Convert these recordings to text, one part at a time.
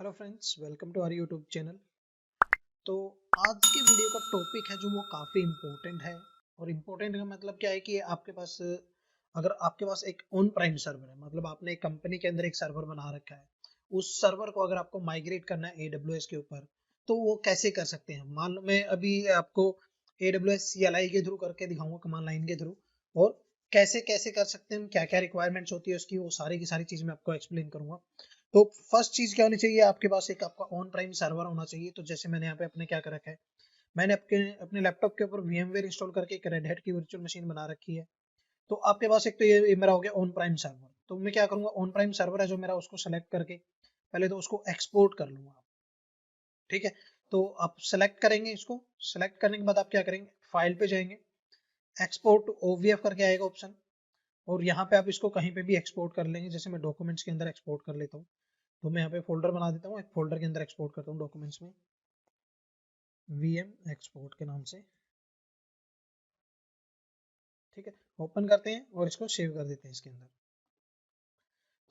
Hello friends, welcome to our YouTube channel. तो आज की वीडियो का टॉपिक है जो वो काफ़ी इम्पोर्टेंट है। और इम्पोर्टेंट का मतलब क्या है कि आपके पास अगर आपके पास एक ऑन प्राइम सर्वर है, मतलब आपने एक कंपनी के अंदर एक सर्वर बना रखा है, उस सर्वर को अगर आपको माइग्रेट करना है AWS के ऊपर, तो वो कैसे कर सकते हैं। मान लो मैं अभी आपको AWS CLI के थ्रू करके दिखाऊंगा, कमांड लाइन के थ्रू, और कैसे कैसे कर सकते हैं, क्या क्या रिक्वायरमेंट्स होती है उसकी, वो सारी की सारी चीज़ मैं आपको एक्सप्लेन करूंगा। तो फर्स्ट चीज क्या होनी चाहिए, आपके पास एक आपका ऑन प्राइम सर्वर होना चाहिए। तो जैसे मैंने यहाँ पे अपने क्या कर रखा है, मैंने अपने लैपटॉप के ऊपर VMware इंस्टॉल करके एक रेड हैट की वर्चुअल मशीन बना रखी है। तो आपके पास एक तो ये मेरा हो गया ऑन प्राइम सर्वर। तो मैं क्या करूंगा, ऑन प्राइम सर्वर है जो मेरा, उसको सेलेक्ट करके पहले तो उसको एक्सपोर्ट कर लूंगा। ठीक है, तो आप सेलेक्ट करेंगे, इसको सेलेक्ट करने के बाद आप क्या करेंगे, फाइल पे जाएंगे, एक्सपोर्ट OVF करके आएगा ऑप्शन, और यहाँ पे आप इसको कहीं पे भी एक्सपोर्ट कर लेंगे। जैसे मैं डॉक्यूमेंट्स के अंदर एक्सपोर्ट कर लेता हूँ, तो मैं यहाँ पे फोल्डर बना देता हूँ, एक फोल्डर के अंदर एक्सपोर्ट करता हूँ डॉक्यूमेंट्स में, VM एक्सपोर्ट के नाम से। ठीक है, ओपन करते हैं और इसको सेव कर देते हैं इसके अंदर।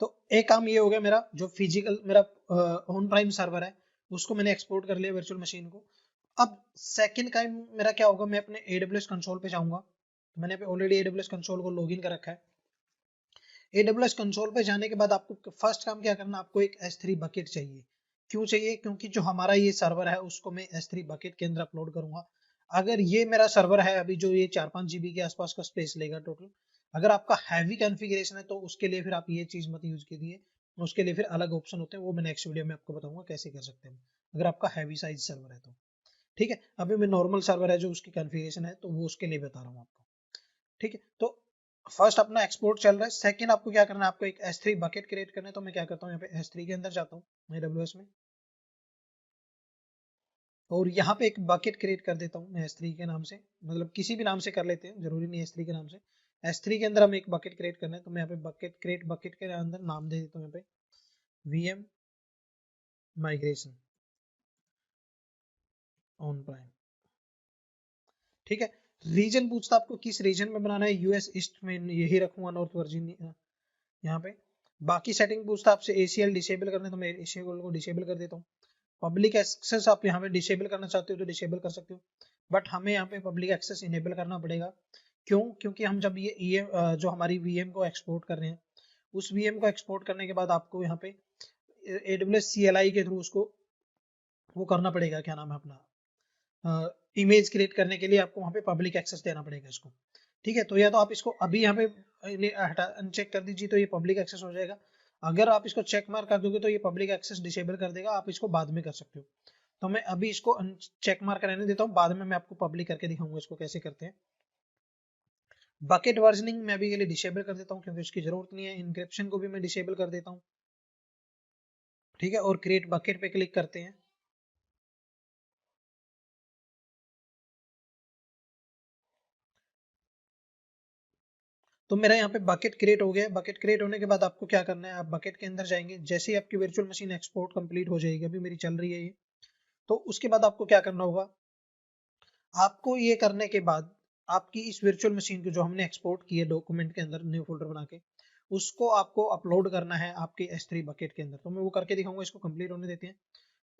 तो एक काम ये हो गया, मेरा जो फिजिकल मेरा ऑन प्राइम सर्वर है उसको मैंने एक्सपोर्ट कर लिया वर्चुअल मशीन को। अब सेकंड काम मेरा क्या होगा, मैं अपने AWS कंसोल पे जाऊंगा। तो मैंने ऑलरेडी AWS कंसोल को लॉगिन कर रखा है। AWS कंसोल पे जाने के बाद आपको फर्स्ट काम क्या करना, आपको एक S3 बकेट चाहिए। क्यों चाहिए, क्योंकि जो हमारा ये सर्वर है उसको मैं S3 बकेट के अंदर अपलोड करूंगा। अगर ये मेरा सर्वर है अभी जो ये 4-5 GB के आसपास का स्पेस लेगा टोटल, अगर आपका हैवी कॉन्फ़िगरेशन है तो उसके लिए फिर आप ये चीज मत यूज कीजिए। उसके लिए फिर अलग ऑप्शन होते हैं, वो मैं नेक्स्ट वीडियो में आपको बताऊंगा कैसे कर सकते हैं अगर आपका हैवी साइज सर्वर है तो। ठीक है, अभी मैं नॉर्मल सर्वर है जो उसकी कॉन्फ़िगरेशन है तो वो उसके लिए बता रहा हूँ आपको। ठीक है, तो फर्स्ट अपना एक्सपोर्ट चल रहा है। सेकंड आपको क्या करना है, आपको एक S3 बकेट क्रिएट करना है। तो मैं क्या करता हूँ, यहाँ पे S3 के अंदर जाता हूँ AWS में, और यहाँ पे एक बकेट क्रिएट कर देता हूँ मैं S3 के नाम से, मतलब किसी भी नाम से कर लेते हैं, जरूरी नहीं S3 के नाम से। S3 के अंदर हम एक बकेट क्रिएट करना है, तो मैं यहाँ पे बकेट क्रिएट बकेट के अंदर नाम दे देता हूँ यहाँ पे VM माइग्रेशन ऑन प्राइम। ठीक है, रीजन पूछता आपको किस रीजन में बनाना है, US ईस्ट में यही रखूंगा, नॉर्थ वर्जीनिया यहाँ पे। बाकी सेटिंग पूछता आपसे ACL डिसेबल करना है, तो मैं ACL को डिसेबल कर देता हूँ। पब्लिक एक्सेस आप यहाँ पे डिसेबल करना चाहते हो तो डिसेबल कर सकते हो, बट हमें यहाँ पे पब्लिक एक्सेस इनेबल करना पड़ेगा। क्यों, क्योंकि हम जब ये जो हमारी VM को एक्सपोर्ट कर रहे हैं, उस VM को एक्सपोर्ट करने के बाद आपको यहाँ पे AWS CLI के थ्रू उसको वो करना पड़ेगा, क्या नाम है अपना, इमेज क्रिएट करने के लिए आपको वहाँ पे पब्लिक एक्सेस देना पड़ेगा इसको। ठीक है, तो या तो आप इसको अभी यहाँ पे हटा अनचेक कर दीजिए तो ये पब्लिक एक्सेस हो जाएगा। अगर आप इसको चेक मार्क कर दोगे तो ये पब्लिक एक्सेस डिसेबल कर देगा, आप इसको बाद में कर सकते हो। तो मैं अभी इसको चेक मार्क रहने देता हूँ, बाद में मैं आपको पब्लिक करके दिखाऊंगा इसको कैसे करते हैं। बकेट वर्जनिंग मैं अभी के लिए डिसेबल कर देता हूँ क्योंकि उसकी जरूरत नहीं है। इंक्रिप्शन को भी मैं डिसेबल कर देता हूँ। ठीक है, और क्रिएट बकेट पे क्लिक करते हैं। तो मेरा यहाँ पे बकेट क्रिएट हो गया है। बकेट क्रिएट होने के बाद आपको क्या करना है, आप बकेट के अंदर जाएंगे, जैसे ही आपकी वर्चुअल मशीन एक्सपोर्ट कंप्लीट हो जाएगी, अभी मेरी चल रही है ये, तो उसके बाद आपको क्या करना होगा, आपको ये करने के बाद आपकी इस वर्चुअल मशीन को जो हमने एक्सपोर्ट की है डॉक्यूमेंट के अंदर न्यू फोल्डर बना के, उसको आपको अपलोड करना है आपके S3 बकेट के अंदर। तो मैं वो करके दिखाऊंगा, इसको कंप्लीट होने देते हैं।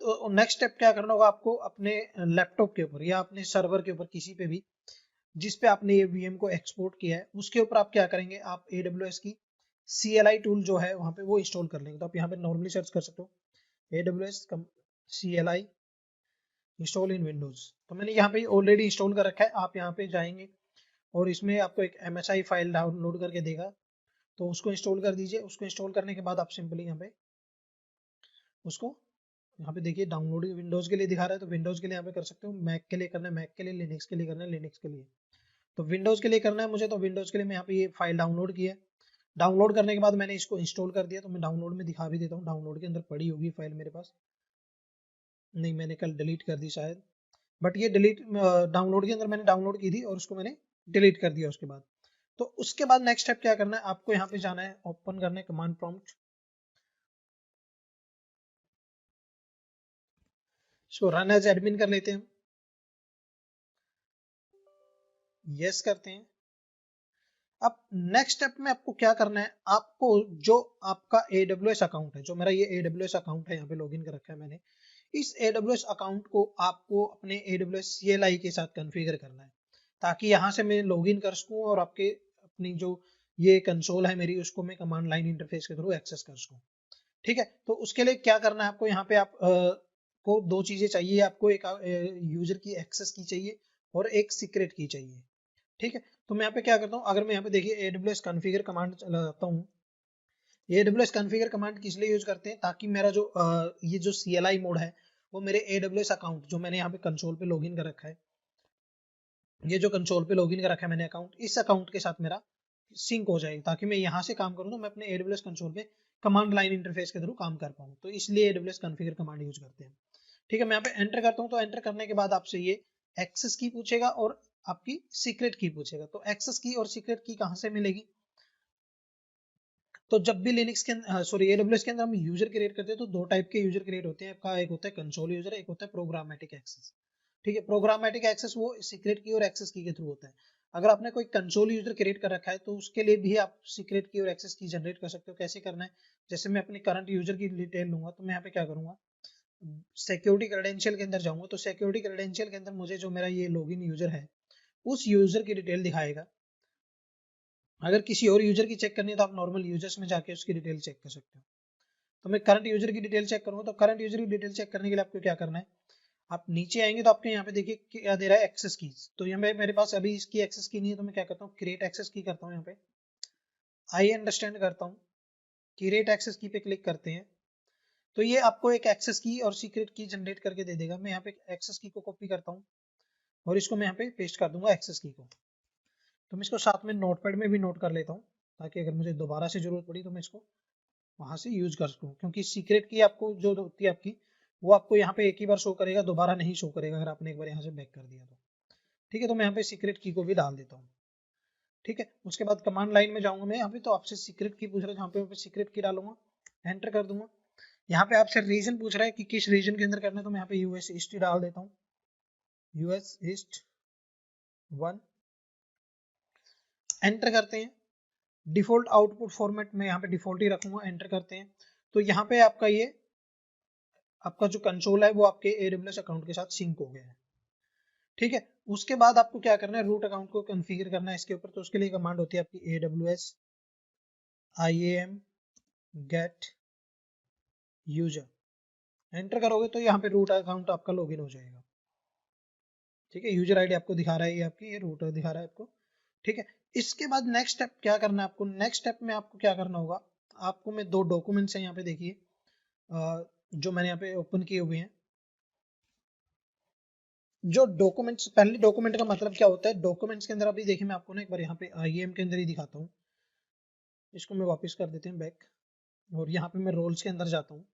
तो नेक्स्ट स्टेप क्या करना होगा आपको, अपने लैपटॉप के ऊपर या अपने सर्वर के ऊपर किसी पे भी जिस पे आपने ये VM को एक्सपोर्ट किया है, उसके ऊपर आप क्या करेंगे, आप AWS की CLI टूल जो है वहां पे वो इंस्टॉल कर लेंगे। तो आप यहाँ पे नॉर्मली सर्च कर सकते हो AWS CLI इंस्टॉल इन विंडोज। तो मैंने यहाँ पे ऑलरेडी इंस्टॉल कर रखा है। आप यहाँ पे जाएंगे और इसमें आपको एक MSI फाइल डाउनलोड करके देगा, तो उसको इंस्टॉल कर दीजिए। उसको इंस्टॉल करने के बाद आप सिंपली यहाँ पे उसको, यहाँ पे देखिए डाउनलोड विंडोज के लिए दिखा रहा है, तो विंडोज के लिए यहाँ पे कर सकते हो। मैक के लिए करना है मैक के लिए, लिनक्स के लिए करना है लिनक्स के लिए। तो विंडोज के लिए करना है मुझे, तो विंडोज के लिए मैं यहाँ पे ये फाइल डाउनलोड की है। डाउनलोड करने के बाद मैंने इसको इंस्टॉल कर दिया, तो मैं डाउनलोड में दिखा भी देता हूँ। डाउनलोड के अंदर पड़ी होगी फाइल मेरे पास, नहीं मैंने कल डिलीट कर दी शायद, बट ये डिलीट डाउनलोड के अंदर मैंने डाउनलोड की थी और उसको मैंने डिलीट कर दिया उसके बाद। तो उसके बाद नेक्स्ट स्टेप क्या करना है, आपको यहाँ पे जाना है, ओपन करना है कमांड प्रॉम्प्ट, इसको रन एज एडमिन कर लेते हैं, यस करते हैं। अब नेक्स्ट स्टेप में आपको क्या करना है, आपको जो आपका AWS अकाउंट है, जो मेरा ये AWS अकाउंट है यहाँ पे लॉगिन कर रखा है मैंने, इस AWS अकाउंट को आपको अपने AWS CLI के साथ कॉन्फ़िगर करना है, ताकि यहाँ से मैं लॉगिन कर सकूँ और आपके अपनी जो ये कंसोल है मेरी, उसको मैं कमांड लाइन इंटरफेस के थ्रू एक्सेस कर सकूँ। ठीक है, तो उसके लिए क्या करना है आपको, यहाँ पे आप को दो चीजें चाहिए आपको, एक यूजर की एक्सेस की चाहिए और एक सीक्रेट की चाहिए। ठीक है, तो मैं यहाँ पे क्या करता हूँ, अगर मैं यहाँ पे देखिए AWS कॉन्फ़िगर कमांड चलाता हूँ, AWS कॉन्फ़िगर कमांड किस लिए यूज करते हैं, ताकि मेरा जो ये जो CLI मोड है वो मेरे AWS अकाउंट जो मैंने यहाँ पे कंसोल पे लॉगिन कर रखा है, ये जो कंसोल पे लॉगिन कर रखा है मैंने अकाउंट, इस अकाउंट के साथ मेरा सिंक हो जाएगी, ताकि मैं यहाँ से काम करूँ तो मैं अपने AWS कंसोल पे कमांड लाइन इंटरफेस के थ्रू काम कर पाऊँ। तो इसलिए AWS कॉन्फ़िगर कमांड यूज करते हैं। ठीक है, मैं यहाँ पे एंटर करता हूँ, तो एंटर करने के बाद आपसे ये एक्सेस की पूछेगा और आपकी सीक्रेट की पूछेगा। तो एक्सेस की और सीक्रेट की कहाँ से मिलेगी, तो जब भी लिनक्स के सॉरी AWS के अंदर हम यूजर क्रिएट करते हैं तो दो टाइप के यूजर क्रिएट होते हैं आपका, एक होता है कंसोल यूजर, एक होता है प्रोग्रामेटिक एक्सेस। ठीक है, प्रोग्रामेटिक एक्सेस वो सीक्रेट की और एक्सेस की के थ्रू होता है। अगर आपने कोई कंसोल यूजर क्रिएट कर रखा है तो उसके लिए भी आप सीक्रेट की और एक्सेस की जनरेट कर सकते हो। कैसे करना है, जैसे मैं अपनी करंट यूजर की डिटेल लूंगा, तो मैं यहाँ पे क्या करूंगा, सिक्योरिटी क्रेडेंशियल के अंदर जाऊंगा, तो सिक्योरिटी क्रेडेंशियल के अंदर मुझे जो मेरा ये लॉगिन यूजर है उस यूजर की डिटेल दिखाएगा। अगर किसी और यूजर की चेक करनी है तो आप नॉर्मल यूजर्स में जाके उसकी डिटेल चेक कर सकते हो। तो मैं करंट यूजर की डिटेल चेक करूंगा, तो करंट यूजर की डिटेल चेक करने के लिए आपको क्या करना है, आप नीचे आएंगे तो आपके यहाँ पे देखिए क्या दे रहा है, एक्सेस कीज। तो यहाँ पे मेरे पास अभी इसकी एक्सेस की नहीं है, तो मैं क्या करता हूँ, क्रिएट एक्सेस की करता हूँ। यहाँ पे आई अंडरस्टैंड करता हूँ, क्रिएट एक्सेस की पे क्लिक करते हैं, तो ये आपको एक एक्सेस की और सीक्रेट की जनरेट करके दे देगा। मैं यहाँ पे एक्सेस की को कॉपी करता हूँ और इसको मैं यहाँ पे पेस्ट कर दूंगा एक्सेस की को। तो मैं इसको साथ में नोटपैड में भी नोट कर लेता हूँ, ताकि अगर मुझे दोबारा से जरूरत पड़ी तो मैं इसको वहां से यूज कर सकूँ, क्योंकि सीक्रेट की आपको जो होती है आपकी, वो आपको यहाँ पे एक ही बार शो करेगा, दोबारा नहीं शो करेगा अगर आपने एक बार यहाँ से बैक कर दिया तो। ठीक है, तो मैं यहाँ पे सीक्रेट की को भी डाल देता हूँ। ठीक है, उसके बाद कमांड लाइन में जाऊंगा मैं यहाँ पे, तो आपसे सीक्रेट की पूछ रहा है, जहाँ पे सीक्रेट की डालूंगा, एंटर कर दूंगा। यहाँ पे आपसे रीजन पूछ रहा है कि किस रीजन के अंदर करना है, तो मैं यहाँ पे यूएस ईस्ट डाल देता हूँ, यूएस ईस्ट 1, एंटर करते हैं। डिफॉल्ट आउटपुट फॉर्मेट में यहाँ पे डिफॉल्ट ही रखूंगा, एंटर करते हैं। तो यहाँ पे आपका ये आपका जो कंसोल है वो आपके AWS अकाउंट के साथ सिंक हो गया है। ठीक है, उसके बाद आपको क्या करना है, रूट अकाउंट को कॉन्फ़िगर करना है इसके ऊपर। तो उसके लिए कमांड होती है आपकी AWS IAM get user, enter करोगे तो यहाँ पे रूट अकाउंट आपका लॉगिन हो जाएगा। ठीक है, यूजर आईडी आपको दिखा रहा है, ये आपकी ये रूट दिखा रहा है आपको। ठीक है, इसके बाद नेक्स्ट स्टेप क्या करना है आपको, नेक्स्ट स्टेप में आपको क्या करना होगा, आपको मैं दो डॉक्यूमेंट्स हैं यहाँ पे देखिए, जो मैंने यहाँ पे ओपन किए हुए हैं। जो डॉक्यूमेंट्स, पहले डॉक्यूमेंट का मतलब क्या होता है, डॉक्यूमेंट्स के अंदर अभी देखिए मैं आपको ना एक बार यहाँ पे IAM के अंदर ही दिखाता हूँ। इसको मैं वापस कर देते हैं बैक, और यहाँ पे मैं रोल्स के अंदर जाता हूँ।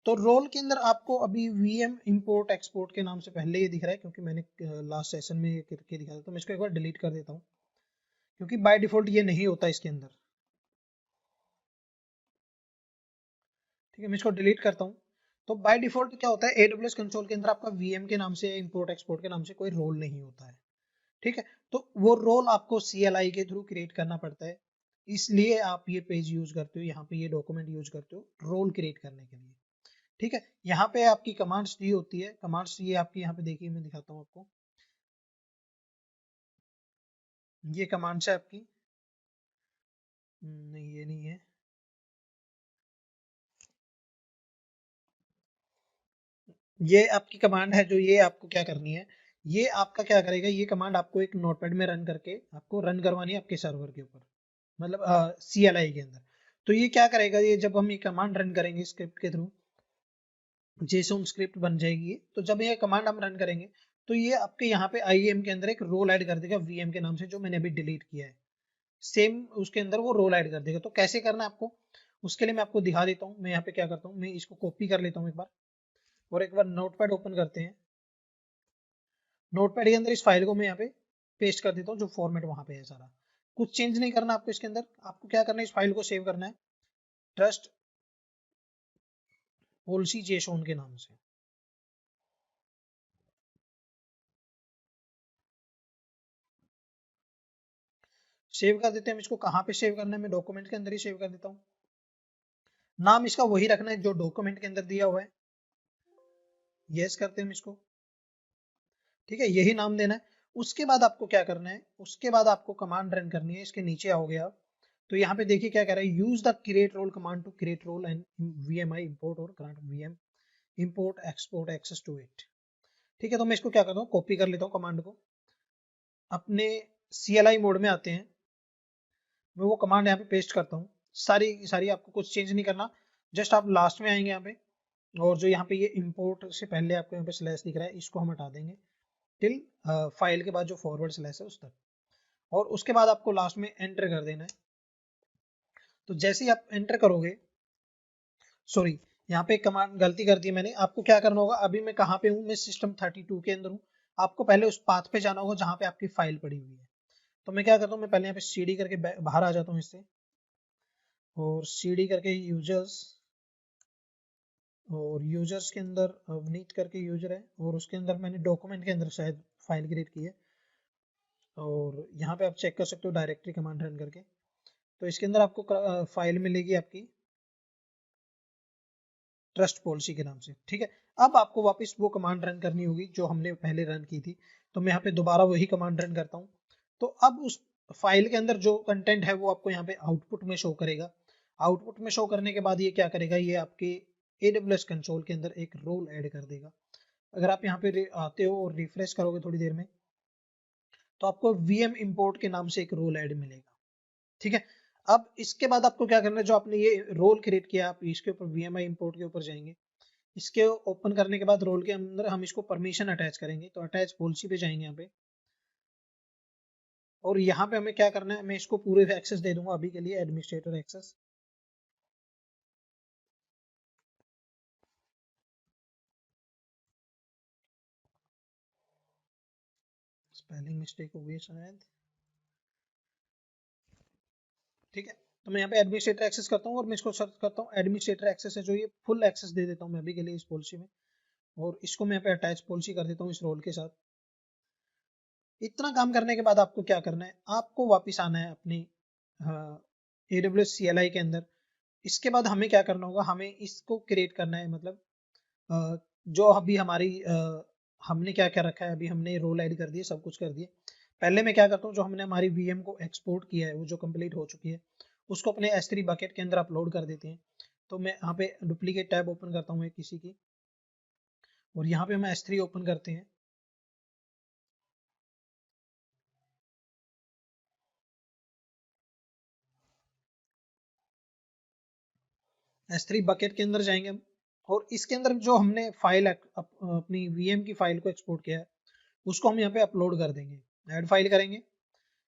तो रोल के अंदर आपको अभी VM इंपोर्ट एक्सपोर्ट के नाम से पहले ये दिख रहा है, क्योंकि मैंने लास्ट सेशन में ये करके दिखाया था। तो मैं इसको एक बार डिलीट कर देता हूँ, क्योंकि बाय डिफॉल्ट ये नहीं होता इसके अंदर। ठीक है, मैं इसको डिलीट करता हूँ। तो बाय डिफॉल्ट क्या होता है, AWS कंसोल के अंदर आपका VM के नाम से, इंपोर्ट एक्सपोर्ट के नाम से कोई रोल नहीं होता है। ठीक है, तो वो रोल आपको CLI के थ्रू क्रिएट करना पड़ता है, इसलिए आप ये पेज यूज करते हो, यहाँ पे ये डॉक्यूमेंट यूज करते हो रोल क्रिएट करने के लिए। ठीक है, यहाँ पे आपकी कमांड्स दी होती है, कमांड्स ये आपकी यहाँ पे देखिए, मैं दिखाता हूँ आपको, ये कमांड्स है आपकी, नहीं ये नहीं है, ये आपकी कमांड है, जो ये आपको क्या करनी है, ये आपका क्या करेगा, ये कमांड आपको एक नोटपैड में रन करके आपको रन करवानी है आपके सर्वर के ऊपर, मतलब CLI के अंदर। तो ये क्या करेगा, ये जब हम ये कमांड रन करेंगे स्क्रिप्ट के थ्रू, जेसोन स्क्रिप्ट बन जाएगी, तो जब ये कमांड हम रन करेंगे तो ये आपके यहाँ पे IAM के अंदर एक रोल ऐड कर देगा VM के नाम से, जो मैंने अभी डिलीट किया है। सेम उसके अंदर वो रोल ऐड कर देगा। तो कैसे करना है आपको, उसके लिए मैं आपको दिखा देता हूँ। मैं यहाँ पे क्या करता हूँ, मैं इसको कॉपी कर लेता हूँ एक बार, और एक बार नोटपैड ओपन करते हैं। नोटपैड के अंदर इस फाइल को मैं यहाँ पे पेस्ट कर देता हूँ, जो फॉर्मेट वहां पे है सारा। कुछ चेंज नहीं करना आपको इसके अंदर, आपको क्या करना है, इस फाइल को सेव करना है ट्रस्ट पॉलिसी जेसोन के नाम से। सेव कर देते हैं हम इसको। कहाँ पे सेव करना है, मैं डॉक्यूमेंट के अंदर ही सेव कर देता हूँ। नाम इसका वही रखना है जो डॉक्यूमेंट के अंदर दिया हुआ है। यस करते हैं हम इसको, ठीक है, यही नाम देना है। उसके बाद आपको क्या करना है, उसके बाद आपको कमांड रन करनी है। इसके नीचे आओगे आप, तो यहाँ पे देखिए क्या कह रहा है, use the create role command to create role and VMI import और grant VM import export access to it. ठीक है, तो मैं इसको क्या करता हूँ, कॉपी कर लेता हूँ कमांड को। अपने CLI मोड में आते हैं, मैं वो कमांड यहाँ पे पेस्ट करता हूँ। सारी सारी आपको कुछ चेंज नहीं करना, जस्ट आप लास्ट में आएंगे यहाँ पे, और जो यहाँ पे ये इंपोर्ट से पहले आपको यहाँ पे स्लैश दिख रहा है, इसको हम हटा देंगे टिल फाइल के बाद जो फॉरवर्ड स्लैश है उस तक, और उसके बाद आपको लास्ट में एंटर कर देना है। तो जैसे ही आप एंटर करोगे, सॉरी यहाँ पे कमांड गलती कर दी मैंने, आपको क्या करना होगा, अभी मैं कहाँ पे हूँ, मैं सिस्टम 32 के अंदर हूँ। आपको पहले उस पाथ पे जाना होगा जहाँ पे आपकी फाइल पड़ी हुई है। तो मैं क्या करता हूँ, मैं पहले यहाँ पे CD करके बाहर आ जाता हूँ इससे, और CD करके यूजर्स, और यूजर्स के अंदर अवनीत करके यूजर है, और उसके अंदर मैंने डॉक्यूमेंट के अंदर शायद फाइल क्रिएट की है, और यहाँ पे आप चेक कर सकते हो डायरेक्टरी कमांड रन करके। तो इसके अंदर आपको फाइल मिलेगी आपकी ट्रस्ट पॉलिसी के नाम से, ठीक है। अब आपको वापस वो कमांड रन करनी होगी जो हमने पहले रन की थी। तो मैं यहाँ पे दोबारा वही कमांड रन करता हूँ। तो अब उस फाइल के अंदर जो कंटेंट है वो आपको यहाँ पे आउटपुट में शो करेगा। आउटपुट में शो करने के बाद ये क्या करेगा, ये आपके AWS कंसोल के अंदर एक रोल ऐड कर देगा। अगर आप यहाँ पे आते हो और रिफ्रेश करोगे थोड़ी देर में, तो आपको VM इंपोर्ट के नाम से एक रोल ऐड मिलेगा, ठीक है। अब इसके बाद आपको क्या करना है, जो आपने ये रोल क्रिएट किया, आप इसके ऊपर VMI इंपोर्ट के ऊपर जाएंगे। इसके ओपन करने के बाद रोल के अंदर हम इसको परमिशन अटैच करेंगे, तो अटैच पॉलिसी पे जाएंगे यहाँ पे, और यहाँ पे हमें क्या करना है, मैं इसको पूरे एक्सेस दे दूंगा अभी के लिए, एडमिनिस्ट्रेटर एक्सेस। स्पेलिंग मिस्टेक हो गई शायद, ठीक है। तो मैं यहाँ पे एडमिनिस्ट्रेटर एक्सेस करता हूँ, और मैं इसको सर्च करता हूँ एडमिनिस्ट्रेटर एक्सेस है जो, ये फुल एक्सेस दे देता हूँ मैं अभी के लिए इस पॉलिसी में, और इसको मैं यहाँ पे अटैच पॉलिसी कर देता हूँ इस रोल के साथ। इतना काम करने के बाद आपको क्या करना है, आपको वापस आना है अपनी AWS CLI के अंदर। इसके बाद हमें क्या करना होगा, हमें इसको क्रिएट करना है, मतलब जो अभी हमारी हमने क्या क्या रखा है, अभी हमने रोल ऐड कर दिए, सब कुछ कर दिए। पहले मैं क्या करता हूँ, जो हमने हमारी VM को एक्सपोर्ट किया है, वो जो कंप्लीट हो चुकी है, उसको अपने S3 बकेट के अंदर अपलोड कर देते हैं। तो मैं यहाँ पे डुप्लीकेट टैब ओपन करता हूँ किसी की, और यहाँ पे हम S3 ओपन करते हैं। S3 बकेट के अंदर जाएंगे हम, और इसके अंदर जो हमने फाइल अपनी VM की फाइल को एक्सपोर्ट किया है, उसको हम यहाँ पे अपलोड कर देंगे। ऐड फाइल करेंगे,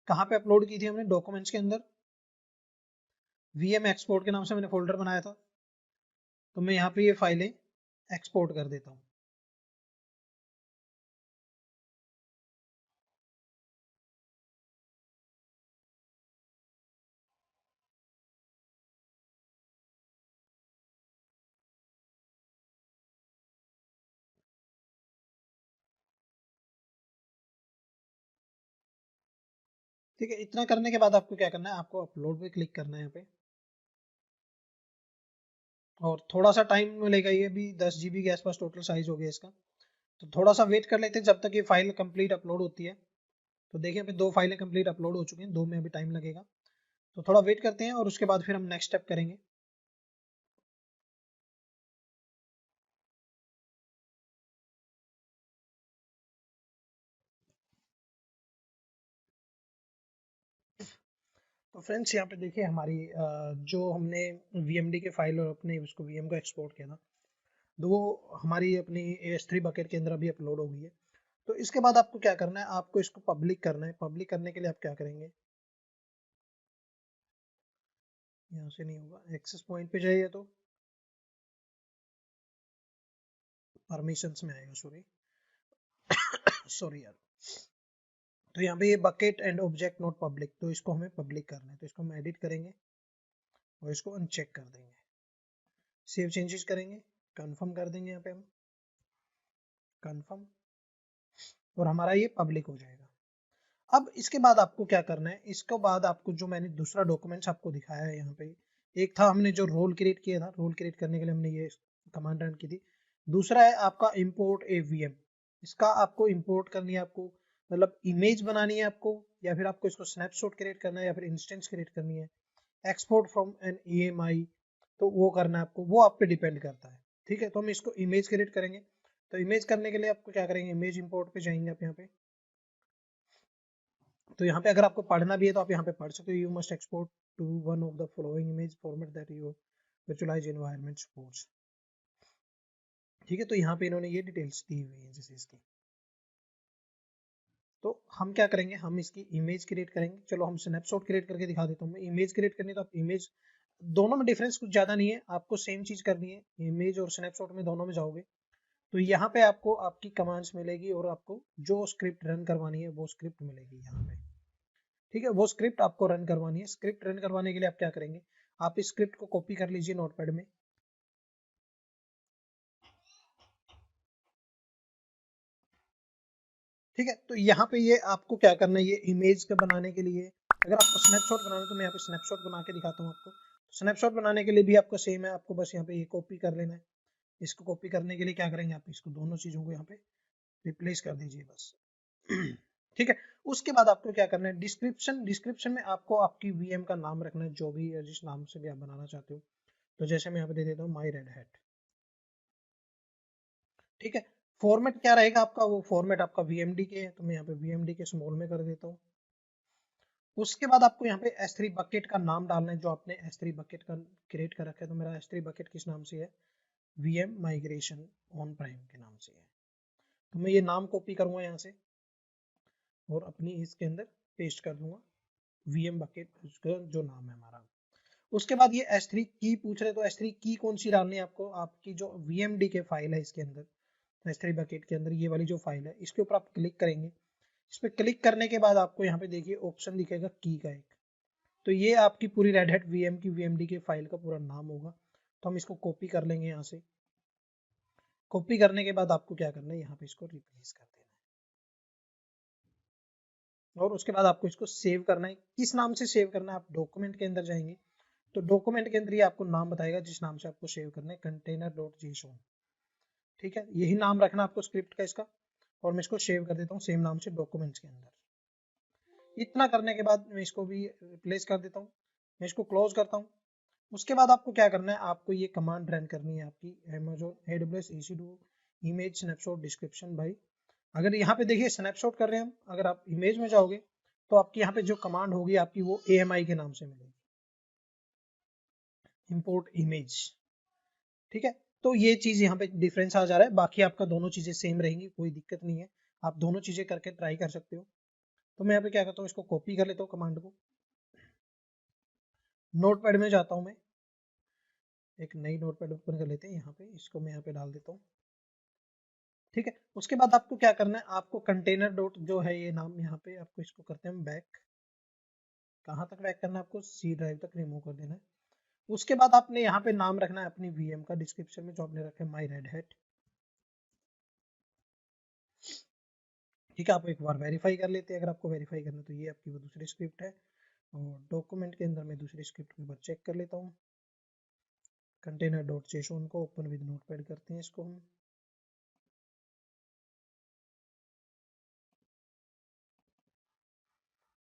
कहाँ पे अपलोड की थी हमने, डॉक्यूमेंट्स के अंदर, VM एक्सपोर्ट के नाम से मैंने फोल्डर बनाया था। तो मैं यहाँ पे ये फाइलें एक्सपोर्ट कर देता हूँ। ठीक है, इतना करने के बाद आपको क्या करना है, आपको अपलोड पे क्लिक करना है यहाँ पे, और थोड़ा सा टाइम लेगा, ये भी 10 GB के आसपास टोटल साइज हो गया इसका। तो थोड़ा सा वेट कर लेते हैं जब तक ये फाइल कंप्लीट अपलोड होती है। तो देखिए अभी 2 फाइलें कंप्लीट अपलोड हो चुकी हैं, 2 में अभी टाइम लगेगा। तो थोड़ा वेट करते हैं, और उसके बाद फिर हम नेक्स्ट स्टेप करेंगे। तो फ्रेंड्स यहाँ पे देखिए हमारी जो हमने VMD के फाइल और अपने उसको VM को एक्सपोर्ट किया था, तो वो हमारी अपनी AS3 बकेट के अंदर अभी अपलोड हो गई है। तो इसके बाद आपको क्या करना है, आपको इसको पब्लिक करना है। पब्लिक करने के लिए आप क्या करेंगे, यहाँ से नहीं होगा, एक्सेस पॉइंट पे जाइए, तो परमिशंस में आएगा, सॉरी सॉरी यार। तो यहाँ पे ये bucket and object not public, तो इसको हमें पब्लिक करना है। तो इसको हम एडिट करेंगे और इसको अनचेक कर देंगे, सेव चेंजेस करेंगे, कंफर्म कर देंगे यहाँ पे हम, कंफर्म, और हमारा ये पब्लिक हो जाएगा। अब इसके बाद आपको क्या करना है, इसके बाद आपको जो मैंने दूसरा डॉक्यूमेंट्स आपको दिखाया है यहाँ पे, एक था हमने जो रोल क्रिएट किया था, रोल क्रिएट करने के लिए हमने ये कमांड रन की थी। दूसरा है आपका इंपोर्ट ए वीएम, इसका आपको इंपोर्ट करनी है, आपको मतलब इमेज बनानी है आपको, या फिर आपको इसको स्नैपशॉट क्रिएट करना है, या फिर इंस्टेंस क्रिएट करनी है, एक्सपोर्ट फ्रॉम एन EMI, तो वो करना है आपको, वो आप पे डिपेंड करता है। ठीक है, तो हम इसको इमेज क्रिएट करेंगे। तो इमेज करने के लिए आपको क्या करेंगे, इमेज इंपोर्ट पे जाएंगे आप यहाँ पे। तो यहाँ पे अगर आपको पढ़ना भी है तो आप यहाँ पे पढ़ सकते हो। You must export to one of the following image format that your virtualised environment supports. ठीक है, तो यहाँ पे इन्होंने ये डिटेल्स दी हुई है जैसे इसकी। तो हम क्या करेंगे, हम इसकी इमेज क्रिएट करेंगे। चलो हम स्नैपशॉट क्रिएट करके दिखा देता हूँ मैं। इमेज क्रिएट करनी तो आप इमेज, दोनों में डिफरेंस कुछ ज्यादा नहीं है, आपको सेम चीज करनी है। इमेज और स्नैपशॉट में दोनों में जाओगे तो यहाँ पे आपको आपकी कमांड्स मिलेगी, और आपको जो स्क्रिप्ट रन करवानी है वो स्क्रिप्ट मिलेगी यहाँ पे। ठीक है, वो स्क्रिप्ट आपको रन करवानी है। स्क्रिप्ट रन करवाने के लिए आप क्या करेंगे, आप इस स्क्रिप्ट को कॉपी कर लीजिए नोटपैड में। ठीक है, तो यहाँ पे ये आपको क्या करना है, ये इमेज के बनाने के लिए, अगर आपको स्नैपशॉट बनाना है तो मैं यहाँ पे स्नैपशॉट बना के दिखाता हूँ आपको। स्नैपशॉट बनाने के लिए भी आपका सेम है, आपको बस यहाँ पे ये कॉपी कर लेना है। इसको कॉपी करने के लिए क्या करेंगे, आप इसको दोनों चीजों को यहाँ पे रिप्लेस कर दीजिए बस। ठीक है, उसके बाद आपको क्या करना है, डिस्क्रिप्शन, डिस्क्रिप्शन में आपको आपकी वीएम का नाम रखना है, जो भी या जिस नाम से भी आप बनाना चाहते हो। तो जैसे मैं यहाँ पे दे देता हूँ माई रेड हैट। ठीक है, फॉर्मेट क्या रहेगा आपका, वो फॉर्मेट आपका वीएमडी के है, तो मैं यहाँ पे वीएमडी के स्मॉल में कर देता हूँ। उसके बाद आपको यहाँ पे S3 बकेट का नाम डालना है, जो आपने S3 बकेट का क्रिएट कर रखा है। तो मेरा S3 बकेट किस नाम से है, VM माइग्रेशन ऑन प्राइम के नाम से है। तो मैं ये नाम कॉपी करूंगा यहाँ से और अपनी इसके अंदर पेस्ट कर दूंगा, VM बकेट उसका जो नाम है हमारा। उसके बाद ये S3 की पूछ रहे, तो S3 की कौन सी डालनी है आपको, आपकी जो VMD के फाइल है इसके अंदर, S3 बकेट के अंदर ये वाली जो फाइल है, इसके ऊपर आप क्लिक करेंगे। इस पर क्लिक करने के बाद आपको यहाँ पे देखिए ऑप्शन दिखेगा की का एक, तो ये आपकी पूरी रेड हैट VM की VMD के फाइल का पूरा नाम होगा। तो हम इसको कॉपी कर लेंगे यहाँ से। कॉपी करने के बाद आपको क्या करना है, यहाँ पे इसको रिप्लेस कर देना है, और उसके बाद आपको इसको सेव करना है। किस नाम से सेव करना है, आप डॉक्यूमेंट के अंदर जाएंगे तो डॉक्यूमेंट के अंदर ये आपको नाम बताएगा जिस नाम से आपको सेव करना है, container.json। ठीक है, यही नाम रखना आपको स्क्रिप्ट का इसका, और मैं इसको सेव कर देता हूँ सेम नाम से डॉक्यूमेंट्स के अंदर। इतना करने के बाद मैं इसको भी रिप्लेस कर देता हूँ, मैं इसको क्लोज करता हूँ। उसके बाद आपको क्या करना है, आपको ये कमांड रन करनी है आपकी Amazon AWS EC2 image snapshot description भाई। अगर यहाँ पे देखिए स्नैपशॉट कर रहे हैं हम, अगर आप इमेज में जाओगे तो आपकी यहाँ पे जो कमांड होगी आपकी वो AMI के नाम से मिलेगी, इंपोर्ट इमेज। ठीक है, तो ये चीज यहाँ पे डिफरेंस आ जा रहा है, बाकी आपका दोनों चीजें सेम रहेंगी, कोई दिक्कत नहीं है, आप दोनों चीजें करके ट्राई कर सकते हो। तो मैं यहाँ पे क्या करता हूँ, इसको कॉपी कर लेता हूँ कमांड को, नोटपैड में जाता हूँ मैं, एक नई नोटपैड ओपन कर लेते हैं, यहाँ पे इसको मैं यहाँ पे डाल देता हूँ। ठीक है, उसके बाद आपको क्या करना है, आपको कंटेनर डॉट जो है ये नाम, यहाँ पे आपको इसको करते हैं बैक। कहाँ तक बैक करना है आपको, C ड्राइव तक रिमूव कर देना है। उसके बाद आपने यहाँ पे नाम रखना है अपनी VM का, डिस्क्रिप्शन में जो आपने रखा है माई रेड हैट। ठीक है, आप एक बार वेरीफाई कर लेते हैं, अगर आपको वेरीफाई करना है तो ये आपकी वो दूसरी स्क्रिप्ट है। और डॉक्यूमेंट के अंदर मैं दूसरी स्क्रिप्ट को एक बार चेक कर लेता हूँ, container.json को ओपन विद नोटपैड करते हैं इसको हम।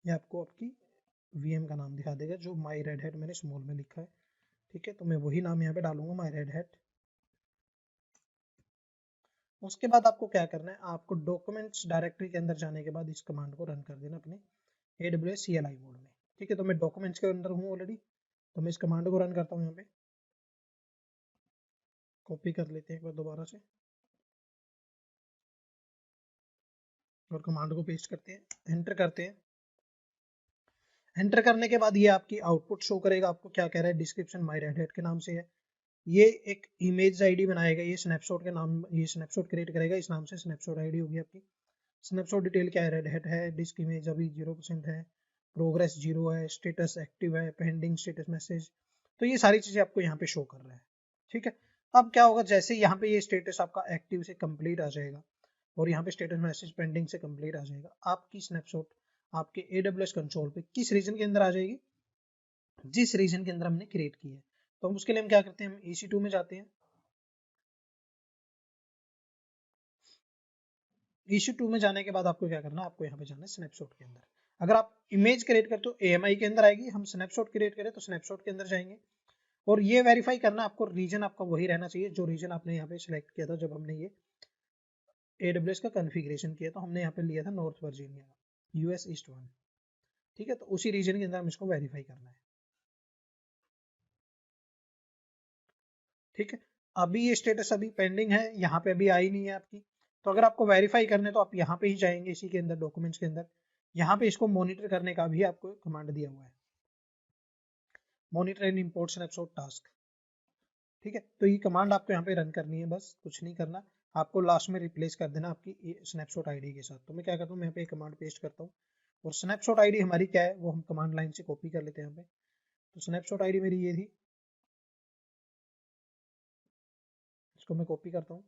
ये आपको आपकी VM का नाम दिखा देगा, जो माई रेड हैट मैंने स्मॉल में लिखा है। ठीक है, तो मैं वही नाम यहाँ पे डालूंगा, माई रेड हैट। उसके बाद आपको क्या करना है, आपको डॉक्यूमेंट्स डायरेक्टरी के अंदर जाने के बाद इस कमांड को रन कर देना अपने AWS CLI मोड में। ठीक है, तो मैं डॉक्यूमेंट्स के अंदर हूँ ऑलरेडी, तो मैं इस कमांड को रन करता हूँ। यहाँ पे कॉपी कर लेते हैं एक बार दोबारा से, और कमांड को पेस्ट करते हैं, एंटर करते हैं। एंटर करने के बाद ये आपकी आउटपुट शो करेगा, आपको क्या कह रहा है, डिस्क्रिप्शन माई रेड हैट के नाम से है। ये एक इमेज आईडी बनाएगा, ये स्नैपशॉट के नाम, ये स्नैपशॉट क्रिएट करेगा, इस नाम से स्नैपशॉट आईडी होगी आपकी। स्नैपशॉट डिटेल क्या है, रेड हैट है, डिस्क इमेज अभी 0% है, प्रोग्रेस 0 है, स्टेटस एक्टिव है, पेंडिंग स्टेटस मैसेज। तो ये सारी चीजें आपको यहाँ पे शो कर रहा है। ठीक है, अब क्या होगा, जैसे यहाँ पे ये स्टेटस आपका एक्टिव से कंप्लीट आ जाएगा और यहाँ पे स्टेटस मैसेज पेंडिंग से कंप्लीट आ जाएगा, आपकी स्नैपशॉट आपके AWS कंसोल पे किस रीजन के अंदर आ जाएगी, जिस रीजन के अंदर हमने क्रिएट की है। तो हम उसके लिए हम क्या करते हैं, हम EC2 में जाते हैं। EC2 में जाने के बाद आपको क्या करना है, आपको यहाँ पे जाना है स्नैपशॉट के अंदर। अगर आप इमेज क्रिएट करते हो AMI के अंदर आएगी, हम स्नैपशॉट क्रिएट करें तो स्नैपशॉट के अंदर जाएंगे। और ये वेरीफाई करना आपको रीजन आपका वही रहना चाहिए जो रीजन आपने यहाँ पे सिलेक्ट किया था जब हमने ये AWS का कॉन्फ़िगरेशन किया। तो हमने यहाँ पे लिया था नॉर्थ वर्जीनिया US ईस्ट 1, ठीक है। तो उसी रीजन के अंदर हम इसको वेरीफाई करना है, ठीक है। अभी ये स्टेटस अभी पेंडिंग है, यहाँ पे अभी आई नहीं है आपकी। तो अगर आपको वेरीफाई करने तो आप यहाँ पे ही जाएंगे, इसी के अंदर डॉक्यूमेंट्स के अंदर, यहाँ पे इसको मॉनिटर करने का भी आपको कमांड दिया हुआ है, monitor and import snapshot task, ठीक है। तो ये कमांड आपको यहाँ पे रन करनी है, बस कुछ नहीं करना। आपको लास्ट में रिप्लेस कर देना आपकी स्नैपशॉट आईडी के साथ। तो मैं क्या करता हूँ, मैं यहाँ पे कमांड पेस्ट करता हूँ और स्नैपशॉट आईडी हमारी क्या है वो हम कमांड लाइन से कॉपी कर लेते हैं यहाँ पे। तो स्नैपशॉट आईडी मेरी ये थी, इसको मैं कॉपी करता हूँ,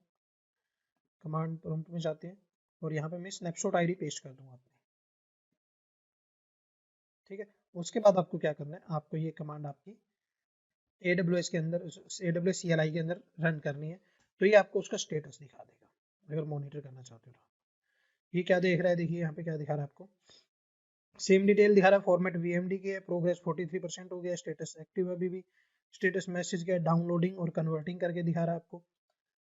कमांड प्रॉम्प्ट में जाते हैं और यहाँ पे मैं स्नैपशॉट आईडी पेस्ट कर दूंगा अपनी, ठीक है। उसके बाद आपको क्या करना है, आपको ये कमांड आपकी AWS के अंदर, AWS CLI के अंदर रन करनी है। तो ये आपको उसका स्टेटस दिखा देगा अगर मॉनिटर करना चाहते हो तो। ये क्या देख रहा है, देखिए यहाँ पे क्या दिखा रहा है आपको, सेम डिटेल दिखा रहा है, फॉर्मेट VMD की है, प्रोग्रेस 43% हो गया, स्टेटस एक्टिव अभी भी, स्टेटस मैसेज क्या डाउनलोडिंग और कन्वर्टिंग करके दिखा रहा है आपको।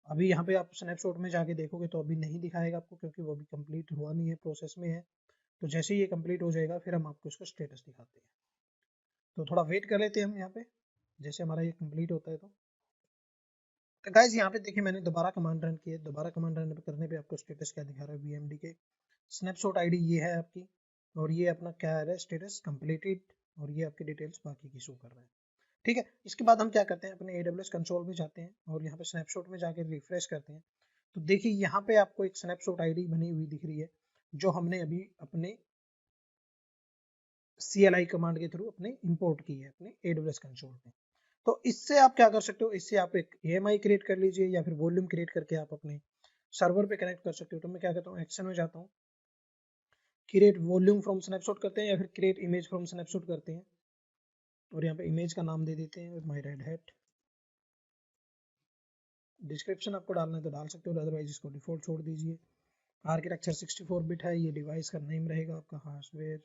अभी यहाँ पे आप स्नैपशॉट में जाके देखोगे तो अभी नहीं दिखाएगा आपको, क्योंकि वो अभी कंप्लीट हुआ नहीं है, प्रोसेस में है। तो जैसे ही ये कंप्लीट हो जाएगा फिर हम आपको इसका स्टेटस दिखाते हैं। तो थोड़ा वेट कर लेते हैं हम यहाँ पे, जैसे हमारा ये कंप्लीट होता है। तो गाइज यहाँ पे देखिए मैंने दोबारा कमांड रन किया, दोबारा कमांड रन करने पे आपको स्टेटस क्या दिखा रहा है, VMD के स्नैपशॉट आईडी ये है आपकी, और ये अपना क्या है स्टेटस कंप्लीटेड, और ये आपकी डिटेल्स बाकी की शो कर रहा है, ठीक है। इसके बाद हम क्या करते हैं, अपने AWS कंसोल में जाते हैं और यहाँ पे स्नैपशॉट में जाके रिफ्रेश करते हैं। तो देखिए यहाँ पे आपको एक स्नैपशॉट आईडी बनी हुई दिख रही है, जो हमने अभी अपने CLI कमांड के थ्रू अपने इंपोर्ट की है अपने AWS कंसोल में। तो इससे आप क्या कर सकते हो, इससे आप एक AMI क्रिएट कर लीजिए या फिर वॉल्यूम क्रिएट करके आप अपने सर्वर पे कनेक्ट कर सकते हो। तो मैं क्या करता हूँ, एक्शन में जाता हूँ, क्रिएट वॉल्यूम फ्रॉम स्नैपशॉट करते हैं या फिर क्रिएट इमेज फ्रॉम स्नैपशॉट करते हैं, और यहाँ पे इमेज का नाम दे देते हैं माई रेड हैट। डिस्क्रिप्शन आपको डालना है तो डाल सकते हो, अदरवाइज इसको डिफॉल्ट छोड़ दीजिए। आर्किटेक्चर 64 बिट है, ये डिवाइस का नेम रहेगा आपका हार्डवेयर।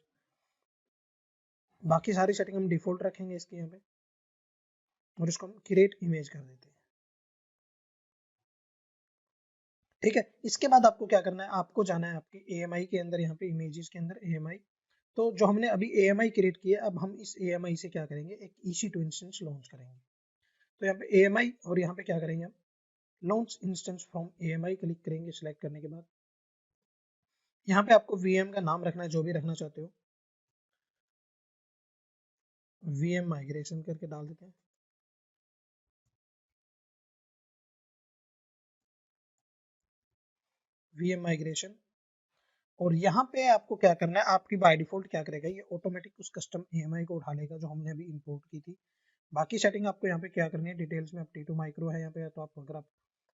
बाकी सारी सेटिंग हम डिफॉल्ट रखेंगे इसके यहाँ पे, और इसको हम क्रिएट इमेज कर देते हैं, ठीक है। इसके बाद आपको क्या करना है, आपको जाना है आपकी AMI के अंदर, यहाँ पे इमेजेस के अंदर AMI। तो जो हमने अभी AMI क्रिएट किया है, अब हम इस AMI से क्या करेंगे, एक EC2 इंस्टेंस लॉन्च करेंगे। तो यहाँ पे AMI और यहाँ पे क्या करेंगे हम, launch instance from AMI click करेंगे। सिलेक्ट करने के बाद यहाँ पे आपको VM का नाम रखना है, जो भी रखना चाहते हो, VM माइग्रेशन करके डाल देते हैं। VM माइग्रेशन, और यहाँ पे आपको क्या करना है, आपकी बाय डिफॉल्ट क्या करेगा, ये ऑटोमेटिक उस कस्टम AMI को उठा लेगा जो हमने अभी इंपोर्ट की थी। बाकी सेटिंग आपको यहाँ पे क्या करनी है, डिटेल्स में आप T2 माइक्रो है यहाँ पे, तो आप अगर आप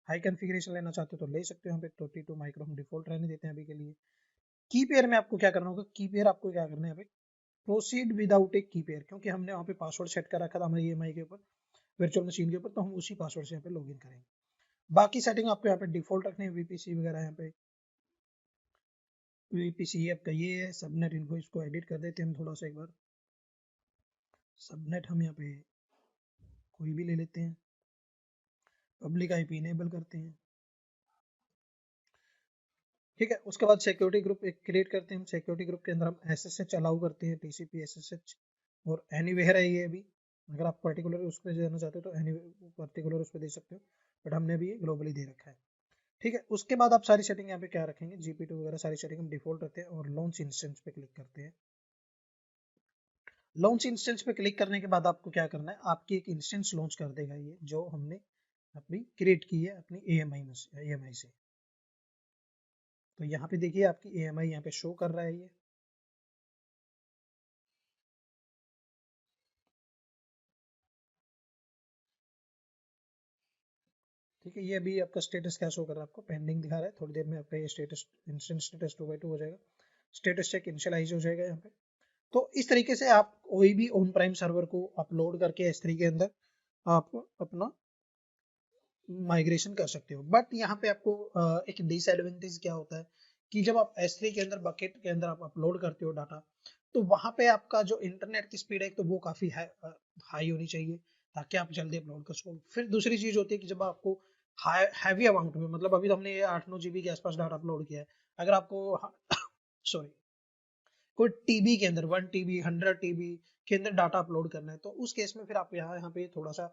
हाई कॉन्फ़िगरेशन लेना चाहते हो तो ले सकते हो यहाँ पे। तो T2 माइक्रो हम डिफॉल्ट रहने देते हैं अभी के लिए। की पेयर में आपको क्या करना होगा, की पेयर आपको क्या करना है यहाँ पे, प्रोसीड विदाउट ए की पेयर, क्योंकि हमने वहाँ पे पासवर्ड सेट कर रखा था हमारी EMI के ऊपर, वर्चुअल मशीन के ऊपर, तो हम उसी पासवर्ड से यहाँ पे लॉगिन करेंगे। बाकी सेटिंग आपको यहाँ पे डिफॉल्ट रखनी है, VPC वगैरह यहाँ पे, VPC आपका ये है। सबनेट इन्फो इसको एडिट कर देते हैं हम थोड़ा सा एक बार, सबनेट हम यहाँ पे कोई भी ले लेते हैं, पब्लिक IP इनेबल करते हैं, ठीक है। उसके बाद सिक्योरिटी ग्रुप एक क्रिएट करते हैं हम, सिक्योरिटी ग्रुप के अंदर हम SSH अलाउ करते हैं, TCP SSH, और एनीवेयर है ये भी, अगर आप पर्टिकुलर उस पर देना चाहते हो तो एनी पर्टिकुलर उस पर दे सकते हो, बट हमने भी ग्लोबली दे रखा है, ठीक है। उसके बाद आप सारी सेटिंग यहाँ पे क्या रखेंगे, GP2 वगैरह सारी सेटिंग हम डिफॉल्ट रखते हैं, और लॉन्च इंस्टेंस पे क्लिक करते हैं। लॉन्च इंस्टेंस पे क्लिक करने के बाद आपको क्या करना है, आपकी एक इंस्टेंस लॉन्च कर देगा ये, जो हमने अपनी क्रिएट की है अपनी AMI से। तो यहाँ पे देखिए आपकी AMI यहाँ पे शो कर रहा है ये, ठीक है। ये अभी आपका स्टेटस क्या शो कर रहा है, आपको पेंडिंग दिखा रहा है, थोड़ी देर में आपका ये स्टेटस इंस्टेंट स्टेटस 2x2 हो जाएगा। स्टेटस चेक इनिशियलाइज हो जाएगा यहाँ पे। तो इस तरीके से आप कोई भी ऑन प्राइम सर्वर को अपलोड करके S3 के अंदर आप अपना माइग्रेशन कर सकते हो। बट यहाँ पे आपको एक डिसएडवांटेज क्या होता है कि जब आप S3 के अंदर बकेट के अंदर आप अपलोड करते हो डाटा, तो वहां पे आपका जो इंटरनेट की स्पीड है तो वो काफी हाई होनी चाहिए ताकि आप जल्दी अपलोड कर सको। फिर दूसरी चीज होती है कि जब आपको हैवी अमाउंट में, मतलब अभी तो हमने ये 8-9 GB के आसपास डाटा अपलोड किया है, अगर आपको सॉरी कोई टीबी के अंदर 1 TB 100 TB के अंदर डाटा अपलोड करना है, तो उस केस में फिर आप यहाँ पे थोड़ा सा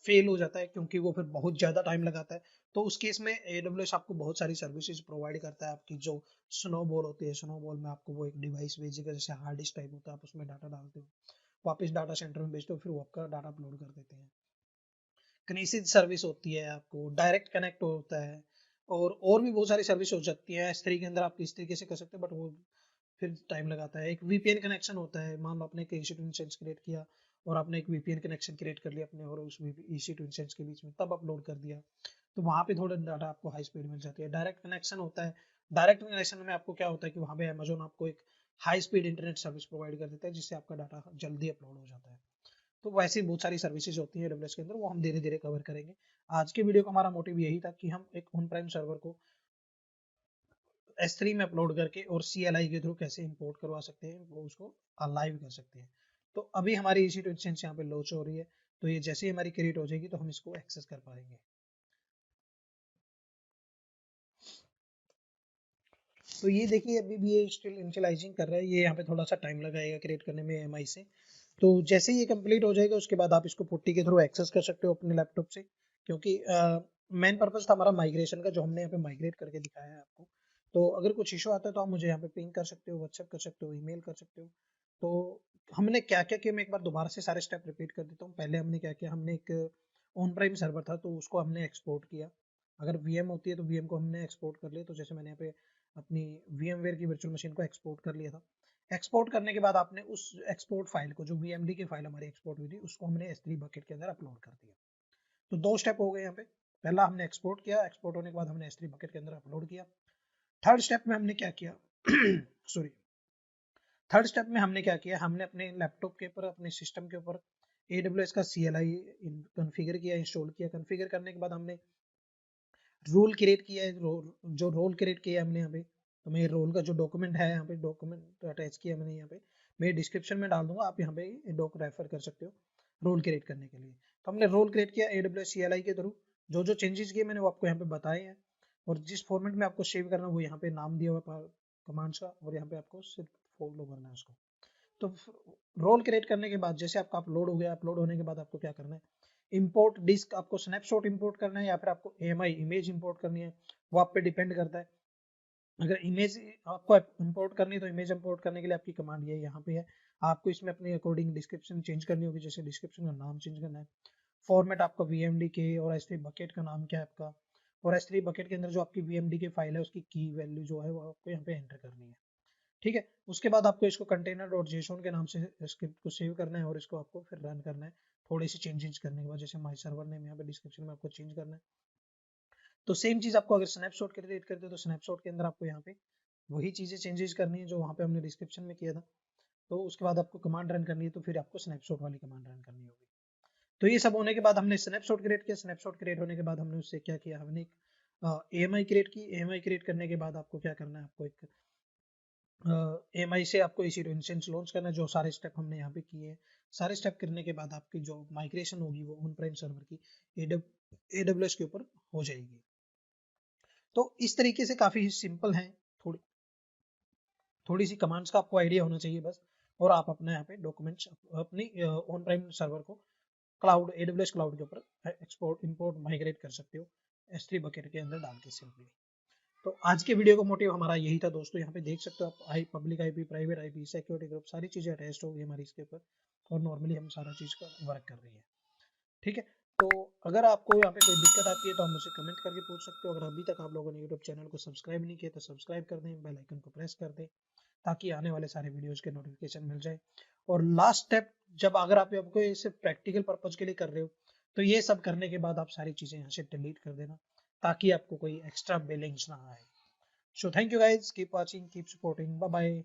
फेल हो जाता है, क्योंकि वो फिर बहुत ज्यादा टाइम लगाता है। तो उस केस में AWS आपको बहुत सारी सर्विसेज प्रोवाइड करता है। आपकी जो स्नोबॉल होती है, स्नोबॉल में आपको वो एक डिवाइस भेजेगा, जैसे हार्ड डिस्क टाइप होता है, आप उसमें डाटा डालते हो, वापस डाटा सेंटर में भेजते हो, फिर वो आपका डाटा अपलोड कर देते हैं। किनेसिस सर्विस होती है, आपको डायरेक्ट कनेक्ट होता है, और भी बहुत सारी सर्विस हो सकती है S3 के अंदर। आप इस तरीके से कर सकते हैं, बट वो फिर टाइम लगाता है। एक VPN कनेक्शन होता है, मान लो आपने एक EC2 इंस्टेंस क्रिएट किया और आपने एक VPN कनेक्शन क्रिएट कर लिया अपने और उस EC2 इंस्टेंस के बीच में, तब अपलोड कर दिया, तो वहां पे थोड़ा डाटा आपको हाई स्पीड मिल जाती है। डायरेक्ट कनेक्शन होता है, डायरेक्ट कनेक्शन में आपको क्या होता है कि वहां पे Amazon आपको एक high speed internet service provide कर देता है, जिससे आपका डाटा जल्दी अपलोड हो जाता है। तो वैसे बहुत सारी सर्विसेज होती है AWS के अंदर, वो हम धीरे धीरे कवर करेंगे। आज के वीडियो का हमारा मोटिव यही था कि हम एक ऑन प्राइम सर्वर को S3 में अपलोड करके और CLI के थ्रू कैसे इंपोर्ट करवा सकते हैं, वो उसको लाइव कर सकते हैं। तो अभी हमारी EC2 इंस्टेंस यहाँ पे लॉन्च हो रही है, तो ये जैसे ही हमारी क्रिएट हो जाएगी तो हम इसको एक्सेस कर पाएंगे। तो ये देखिए अभी भी ये स्टिल इनिशियलाइजिंग कर रहा है, ये यहाँ पे थोड़ा सा टाइम लगाएगा क्रिएट करने में AMI से। तो जैसे ही ये कंप्लीट हो जाएगा उसके बाद आप इसको 40 के थ्रू एक्सेस कर सकते हो अपने लैपटॉप से, क्योंकि मेन पर्पज था हमारा माइग्रेशन का, जो हमने यहाँ पे माइग्रेट करके दिखाया है आपको। तो अगर कुछ इशू आता है तो आप मुझे यहाँ पे पिंग कर सकते हो, व्हाट्सएप कर सकते हो, ईमेल कर सकते हो। तो हमने क्या क्या किया, मैं एक बार दोबारा से सारे स्टेप रिपीट कर देता हूँ। पहले हमने क्या किया, हमने एक ऑन प्राइम सर्वर था तो उसको हमने एक्सपोर्ट किया। अगर VM होती है तो VM को हमने एक्सपोर्ट कर लिया। तो जैसे मैंने यहाँ पे अपनी VMware की वर्चुअल मशीन को एक्सपोर्ट कर लिया था। एक्सपोर्ट करने के बाद आपने उस एक्सपोर्ट फाइल को, जो VMD की फाइल हमारी एक्सपोर्ट हुई थी, उसको हमने S3 बकेट के अंदर अपलोड कर दिया। तो दो स्टेप हो गए यहाँ पे। पहला हमने एक्सपोर्ट किया, एक्सपोर्ट होने के बाद हमने S3 बकेट के अंदर अपलोड किया। थर्ड स्टेप में हमने क्या किया सॉरी थर्ड स्टेप में हमने क्या किया, हमने अपने लैपटॉप के ऊपर, अपने सिस्टम के ऊपर AWS का CLI कॉन्फ़िगर किया, इंस्टॉल किया। कॉन्फ़िगर करने के बाद हमने रोल क्रिएट किया है। जो रोल क्रिएट किया है हमने यहाँ पे, तो मैं रोल का जो डॉक्यूमेंट है यहाँ पे, डॉक्यूमेंट अटैच किया मैंने यहाँ पे, मैं डिस्क्रिप्शन में डाल दूंगा, आप यहाँ पे डॉक रेफर कर सकते हो रोल क्रिएट करने के लिए। तो हमने रोल क्रिएट किया AWS CLI के थ्रू। जो जो चेंजेस किए मैंने वो आपको यहाँ पे बताए हैं, और जिस फॉर्मेट में आपको सेव करना है वो यहाँ पे नाम दिया हुआ है कमांड्स का, और यहाँ पे आपको सिर्फ फॉलो करना है उसको। तो रोल क्रिएट करने के बाद जैसे आपका अपलोड हो गया, अपलोड होने के बाद आपको क्या करना है, इंपोर्ट डिस्क, आपको स्नैपशॉट इंपोर्ट करना है या फिर आपको AMI इमेज इंपोर्ट करनी है, वो आप पे डिपेंड करता है। अगर इमेज आपको इंपोर्ट करनी है तो इमेज इंपोर्ट करने के लिए आपकी कमांड ये यहाँ पे है। आपको इसमें अपने अकॉर्डिंग डिस्क्रिप्शन चेंज करनी होगी, जैसे डिस्क्रिप्शन का नाम चेंज करना है, फॉर्मेट आपका VMD के और S3 बकेट का नाम क्या है आपका, और S3 बकेट के अंदर जो आपकी VMD की फाइल है उसकी की वैल्यू जो है वो आपको यहाँ पे एंटर करनी है। ठीक है, उसके बाद आपको इसको container.json के नाम से स्क्रिप्ट को सेव करना है और इसको आपको फिर रन करना है। थोड़ी सी चेंजेस करने के बाद, जैसे माई सर्वर नेम यहाँ पे डिस्क्रिप्शन में आपको चेंज करना है। तो सेम चीज आपको अगर स्नैपशॉट क्रिएट करते हो तो स्नैपशॉट के अंदर आपको यहाँ पे वही चीजें चेंजेस करनी है जो वहाँ पे हमने डिस्क्रिप्शन में किया था। तो उसके बाद आपको कमांड रन करनी है, तो फिर आपको स्नैपशॉट वाली कमांड रन करनी होगी। तो ये सब होने के बाद हमने स्नैपशॉट क्रिएट किया। स्नैपशॉट क्रिएट होने के बाद हमने उससे क्या किया, हमने एक AMI क्रिएट की। AMI क्रिएट करने के बाद आपको क्या करना है, आपको एक AMI से आपको EC2 इंस्टेंस लॉन्च करना है। जो सारे स्टेप हमने यहाँ पे किए हैं, सारे स्टेप करने के बाद आपकी जो माइग्रेशन होगी वो ऑन प्राइम सर्वर की AWS के ऊपर हो जाएगी। तो इस तरीके से काफी सिंपल है। थोड़ी थोड़ी सी कमांड्स का आपको आइडिया होना चाहिए बस, और आप अपने यहाँ पे डॉक्यूमेंट्स अपनी ऑन प्राइम सर्वर को क्लाउड AWS क्लाउड के ऊपर एक्सपोर्ट इंपोर्ट माइग्रेट कर सकते हो S3 बकेट के अंदर डाल के सिंपली। तो आज के वीडियो का मोटिव हमारा यही था दोस्तों। यहाँ पे देख सकते हो आप, public IP, private IP, security group, सारी चीजें अटैच हो गई हमारी इसके ऊपर, और नॉर्मली हम सारा चीज का वर्क कर रही है। ठीक है, तो अगर आपको यहाँ पे कोई दिक्कत आती है तो आप मुझे कमेंट करके पूछ सकते हो। अगर अभी तक आप लोगों ने यूट्यूब चैनल को सब्सक्राइब नहीं किया तो सब्सक्राइब कर दें, बेल आइकन को प्रेस कर दें, ताकि आने वाले सारे वीडियोस के नोटिफिकेशन मिल जाए। और लास्ट स्टेप, जब अगर आप आपको ये सिर्फ प्रैक्टिकल पर्पज के लिए कर रहे हो, तो ये सब करने के बाद आप सारी चीजें यहाँ से डिलीट कर देना, ताकि आपको कोई एक्स्ट्रा बिलिंग्स ना आए। So thank you guys, keep watching, keep supporting, bye bye.